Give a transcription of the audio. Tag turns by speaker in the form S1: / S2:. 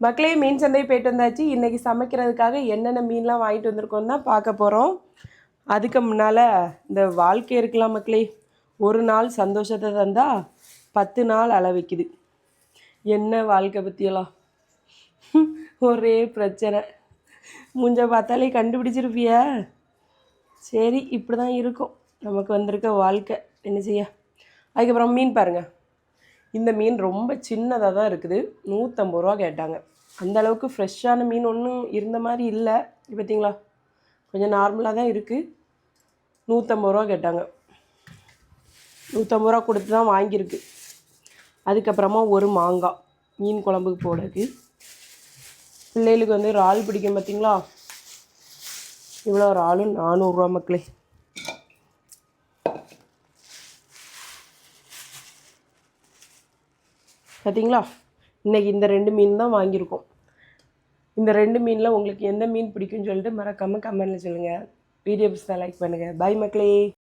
S1: மக்களே மீன் சந்தை போயிட்டு வந்தாச்சு. இன்றைக்கி சமைக்கிறதுக்காக என்னென்ன மீன்லாம் வாங்கிட்டு வந்திருக்கோம் தான் பார்க்க போகிறோம். அதுக்கு முன்னால் இந்த வாழ்க்கை இருக்கலாம் மக்களே. ஒரு நாள் சந்தோஷத்தை தந்தால் 10 நாள் அளவைக்குது. என்ன வாழ்க்கை பற்றியெல்லாம் ஒரே பிரச்சனை. முஞ்ச பார்த்தாலே கண்டுபிடிச்சிருப்பிய. சரி, இப்படி தான் இருக்கும் நமக்கு வந்திருக்க வாழ்க்கை. என்ன செய்ய. அதுக்கப்புறம் மீன் பாருங்கள். இந்த மீன் ரொம்ப சின்னதாக தான் இருக்குது. 150 ரூபா கேட்டாங்க. அந்த அளவுக்கு ஃப்ரெஷ்ஷான மீன் ஒன்றும் இருந்த மாதிரி இல்லை. பார்த்தீங்களா, கொஞ்சம் நார்மலாக தான் இருக்குது. 150 ரூபா கேட்டாங்க. 150 ரூபா கொடுத்து தான் வாங்கியிருக்கு. அதுக்கப்புறமா ஒரு மாங்காய் மீன் குழம்புக்கு போடுறது. பிள்ளைகளுக்கு வந்து இறால் பிடிக்கும் பார்த்தீங்களா. இவ்வளோ இறாலும் 400 ரூபா மக்களே. பார்த்தீங்களா, இன்றைக்கி இந்த 2 மீன் தான் வாங்கியிருக்கோம். இந்த 2 மீனில் உங்களுக்கு எந்த மீன் பிடிக்கும்னு சொல்லிட்டு மறக்காமல் கமெண்ட்டில் சொல்லுங்கள். வீடியோ பிடிச்சா லைக் பண்ணுங்கள். பாய் மக்களே.